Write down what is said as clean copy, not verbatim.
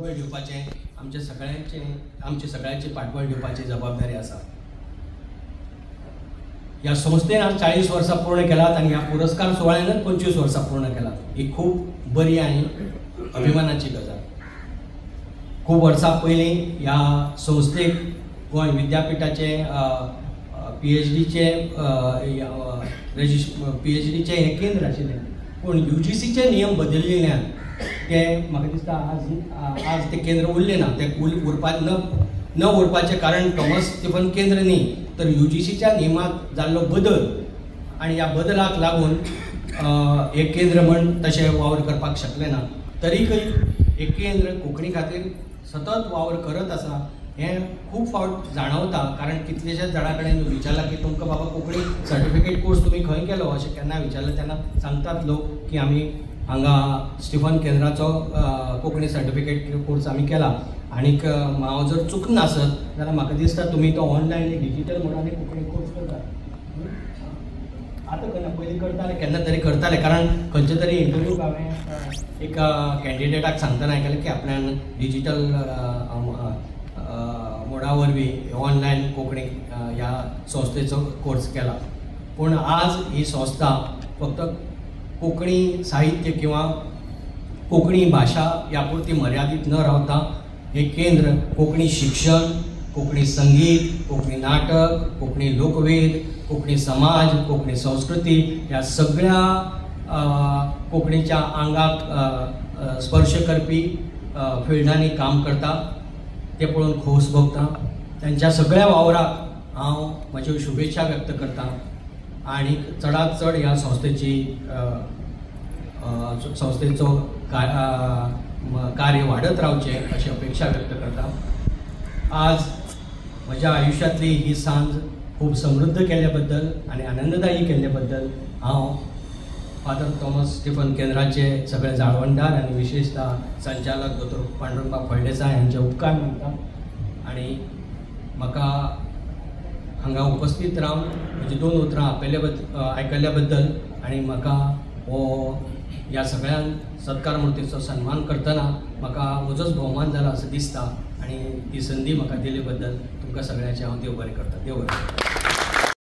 पाठबळ दिवपाचें आमचे सगळ्यांचे पाठबळ दिवपाची जबाबदारी आसा। ह्या संस्थेन आज 40 वर्सां पूर्ण केलात आणि ह्या पुरस्कार सोहळ्यानच 25 वर्सां पूर्ण केलात। ही खूब बरी आणि अभिमानाची गजाल। खूब वर्सां पयलीं ह्या संस्थेक गोंय विद्यापीठाचे PhDचे PhDचे हे केंद्र आशिल्लें, पूण UGCचे नियम बदलिल्ल्यान ते म्हाका दिसता आज ते केंद्र उरले ना। ते न उरपाचें कारण थॉमस स्टीफन केंद्र न्ही, तर UGCच्या नियमांत जाल्लो बदल आनी ह्या बदलाक लागून एक केंद्र म्हण तशें वावर करपाक शकलें ना। तरीकय एक केंद्र कोंकणी खातीर सतत वावर करत आसा हें खूब फावट जाणवता। कारण कितलेशेच जाणां कडेन विचारलां की तुमकां बाबा कोंकणी सर्टिफिकेट कोर्स तुमी खंय केलो अशें केन्ना विचारलें तेन्ना सांगतात लोक की आमी हांगा स्टीफन केंद्राचो कोंकणी सर्टिफिकेट कोर्स आमी केला। आनीक हांव जर चुकून नासत जाल्यार म्हाका दिसता तुमी तो ऑनलायन डिजिटल मोडान कोंकणी कोर्स करतात। आतां केन्ना पयलीं करताले केन्ना तरी करताले, कारण खंयचे तरी इंटरव्यूक हांवें एक कॅन्डिडेटाक सांगतना आयकलें की आपल्यान डिजिटल मोडा वरवीं ऑनलायन कोंकणी ह्या संस्थेचो कोर्स केला। पूण आज ही संस्था फक्त कोंकणी साहित्य किंवा कोंकणी भाशा ह्या पुरती मर्यादीत न रावता हे केंद्र कोंकणी शिक्षण, कोंकणी संगीत, कोंकणी नाटक, कोंकणी लोकवेद, कोंकणी समाज, कोंकणी संस्कृती ह्या सगळ्या कोंकणीच्या आंगाक स्पर्श करपी फिल्डांनी काम करता। ते पळोवन खोस भोगता। तांच्या सगळ्या वावराक हांव म्हज्यो शुभेच्छा व्यक्त करतां आनी चडांत चड ह्या संस्थेचो कार्य वाडत रावचें अशी अपेक्षा व्यक्त करता। आज म्हज्या आयुश्यांतली ही सांज खूब समृद्ध केल्ले बद्दल आनी आनंददायी केल्ले बद्दल हांव फादर थॉमस स्टीफन केंद्राचे सगळे जाळवणदार आनी विशेषता संचालक दोतोर पांडुरंगबाब फळदेसाय हांचे उपकार मानता। आनी म्हाका हांगा उपस्थित रावन म्हजी 2 उतरां आयकल्ल्या बद्दल आनी म्हाका ह्या सगळ्यां सत्कार मुर्तीचो सन्मान करतना म्हाका म्हजोच भोवमान जाला असं दिसता। आनी ही संदी म्हाका दिले बद्दल तुमकां सगळ्यांचे हांव देव बरें करता। देव बरें।